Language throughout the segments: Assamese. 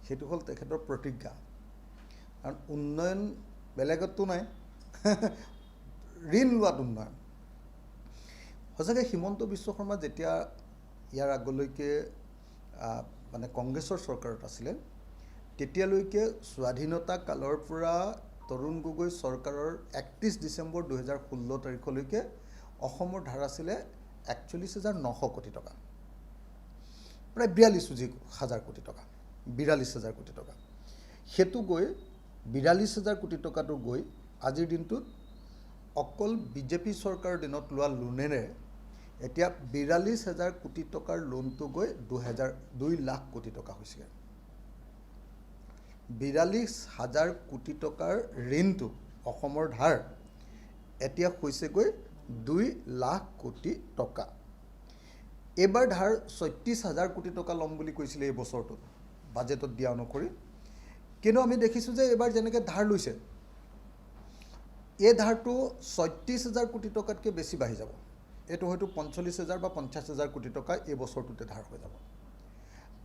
সেইটো হ'ল তেখেতৰ প্ৰতিজ্ঞা। কাৰণ উন্নয়ন বেলেগতো নাই, ঋণ লোৱাত উন্নয়ন। সঁচাকৈ হিমন্ত বিশ্ব শৰ্মা যেতিয়া ইয়াৰ আগলৈকে মানে কংগ্ৰেছৰ চৰকাৰত আছিলে, তেতিয়ালৈকে স্বাধীনতা কালৰ পৰা তৰুণ গগৈ চৰকাৰৰ 31 ডিচেম্বৰ 2016 তাৰিখলৈকে অসমৰ ধাৰ আছিলে 41,900 কোটি টকা, প্ৰায় 42,000 কোটি টকা, 42,000 কোটি টকা। সেইটো গৈ 42,000 কোটি টকাটো গৈ আজিৰ দিনটোত অকল বিজেপি চৰকাৰৰ দিনত লোৱা লোনেৰে এতিয়া 42,000 কোটি টকাৰ লোনটো গৈ 2 লাখ কোটি টকা হৈছেগৈ। 42,000 কোটি টকাৰ ঋণটো অসমৰ ধাৰ এতিয়া হৈছেগৈ 2 লাখ কোটি টকা। এইবাৰ ধাৰ 36,000 কোটি টকা ল'ম বুলি কৈছিলে এই বছৰটোত বাজেটত দিয়া অনুসৰি। কিন্তু আমি দেখিছোঁ যে এইবাৰ যেনেকৈ ধাৰ লৈছে, এই ধাৰটো 36,000 কোটি টকাতকৈ বেছি বাঢ়ি যাব। এইটো হয়তো 45,000 বা 50,000 কোটি টকা এই বছৰটোতে ধাৰ হৈ যাব।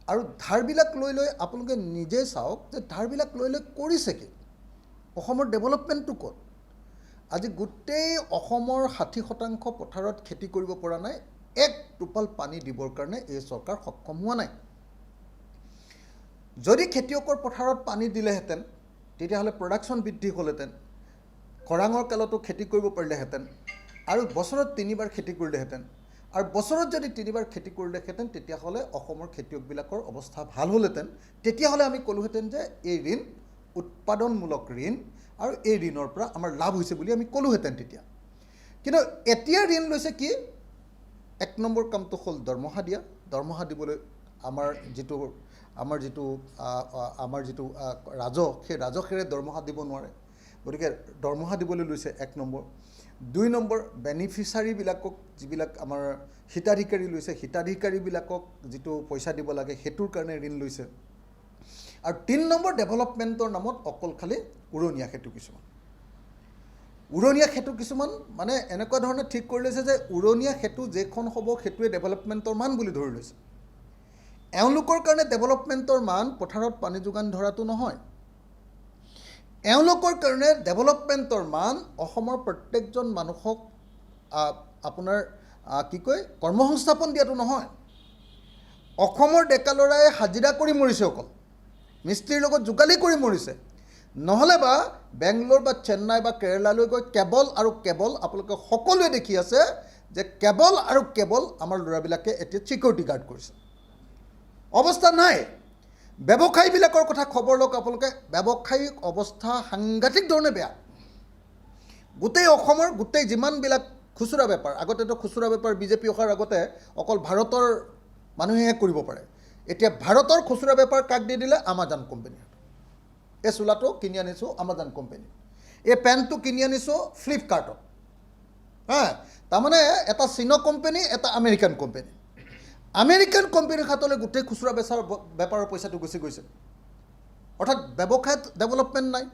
আৰু ধাৰবিলাক লৈ লৈ আপোনালোকে নিজে চাওক যে ধাৰবিলাক লৈ লৈ কৰিছে কি? অসমৰ ডেভেলপমেণ্টটো ক'ত? আজি গোটেই অসমৰ 60% পথাৰত খেতি কৰিব পৰা নাই, এক টোপাল পানী দিবৰ কাৰণে এই চৰকাৰ সক্ষম হোৱা নাই। যদি খেতিয়কৰ পথাৰত পানী দিলেহেঁতেন তেতিয়াহ'লে প্ৰডাকশ্যন বৃদ্ধি হ'লহেঁতেন, খৰাঙৰ কালতো খেতি কৰিব পাৰিলেহেঁতেন, আৰু বছৰত 3বাৰ খেতি কৰিলেহেঁতেন। আৰু বছৰত যদি 3বাৰ খেতি কৰিলেহেঁতেন তেতিয়াহ'লে অসমৰ খেতিয়কবিলাকৰ অৱস্থা ভাল হ'লহেঁতেন। তেতিয়াহ'লে আমি ক'লোহেঁতেন যে এই ঋণ উৎপাদনমূলক ঋণ, আৰু এই ঋণৰ পৰা আমাৰ লাভ হৈছে বুলি আমি ক'লোহেঁতেন তেতিয়া। কিন্তু এতিয়া ঋণ লৈছে কি? 1 নম্বৰ কামটো হ'ল দৰমহা দিয়া। দৰমহা দিবলৈ আমাৰ যিটো ৰাজহ, সেই ৰাজহেৰে দৰমহা দিব নোৱাৰে, গতিকে দৰমহা দিবলৈ লৈছে 1 নম্বৰ। 2 নম্বৰ, বেনিফিচাৰীবিলাকক যিবিলাক আমাৰ হিতাধিকাৰী লৈছে, হিতাধিকাৰীবিলাকক যিটো পইচা দিব লাগে সেইটোৰ কাৰণে ঋণ লৈছে। আৰু 3 নম্বৰ, ডেভেলপমেণ্টৰ নামত অকল খালি উৰণীয়া সেতু কিছুমান। উৰণীয়া সেতু কিছুমান মানে এনেকুৱা ধৰণে ঠিক কৰি লৈছে যে উৰণীয়া সেতু যেইখন হ'ব সেইটোৱে ডেভেলপমেণ্টৰ মান বুলি ধৰি লৈছে। এওঁলোকৰ কাৰণে ডেভেলপমেণ্টৰ মান পথাৰত পানী যোগান ধৰাটো নহয়। এওঁলোকৰ কাৰণে ডেভেলপমেণ্টৰ মান অসমৰ প্ৰত্যেকজন মানুহক আপোনাৰ কৰ্মসংস্থাপন দিয়াটো নহয়। অসমৰ ডেকা ল'ৰাই হাজিৰা কৰি মৰিছে, অকল মিস্ত্ৰীৰ লগত যোগালি কৰি মৰিছে। নহ'লে বা বেংগলোৰ বা চেন্নাই বা কেৰেলালৈ গৈ কেৱল আৰু কেৱল আপোনালোকে সকলোৱে দেখি আছে যে কেৱল আৰু কেৱল আমাৰ ল'ৰাবিলাকে এতিয়া ছিকিউৰিটি গাৰ্ড কৰিছে। অৱস্থা নাই। ব্যৱসায়ীবিলাকৰ কথা খবৰ লওক আপোনালোকে। ব্যৱসায়িক অৱস্থা সাংঘাতিক ধৰণে বেয়া। গোটেই অসমৰ গোটেই যিমানবিলাক খুচুৰা বেপাৰ, আগতেতো খুচুৰা বেপাৰ বিজেপি অহাৰ আগতে অকল ভাৰতৰ মানুহেহে কৰিব পাৰে। এতিয়া ভাৰতৰ খুচুৰা বেপাৰ কাক দি দিলে? Amazon company. এই চোলাটো কিনি আনিছোঁ আমাজন কোম্পানী, এই পেণ্টটো কিনি আনিছোঁ ফ্লিপকাৰ্টত। তাৰমানে এটা চীনা কোম্পানী, এটা আমেৰিকান কোম্পানী। আমেৰিকান কোম্পানীৰ হাতলৈ গোটেই খুচুৰা বেপাৰৰ পইচাটো গুচি গৈছে। অৰ্থাৎ ব্যৱসায়ত ডেভেলপমেণ্ট নাই।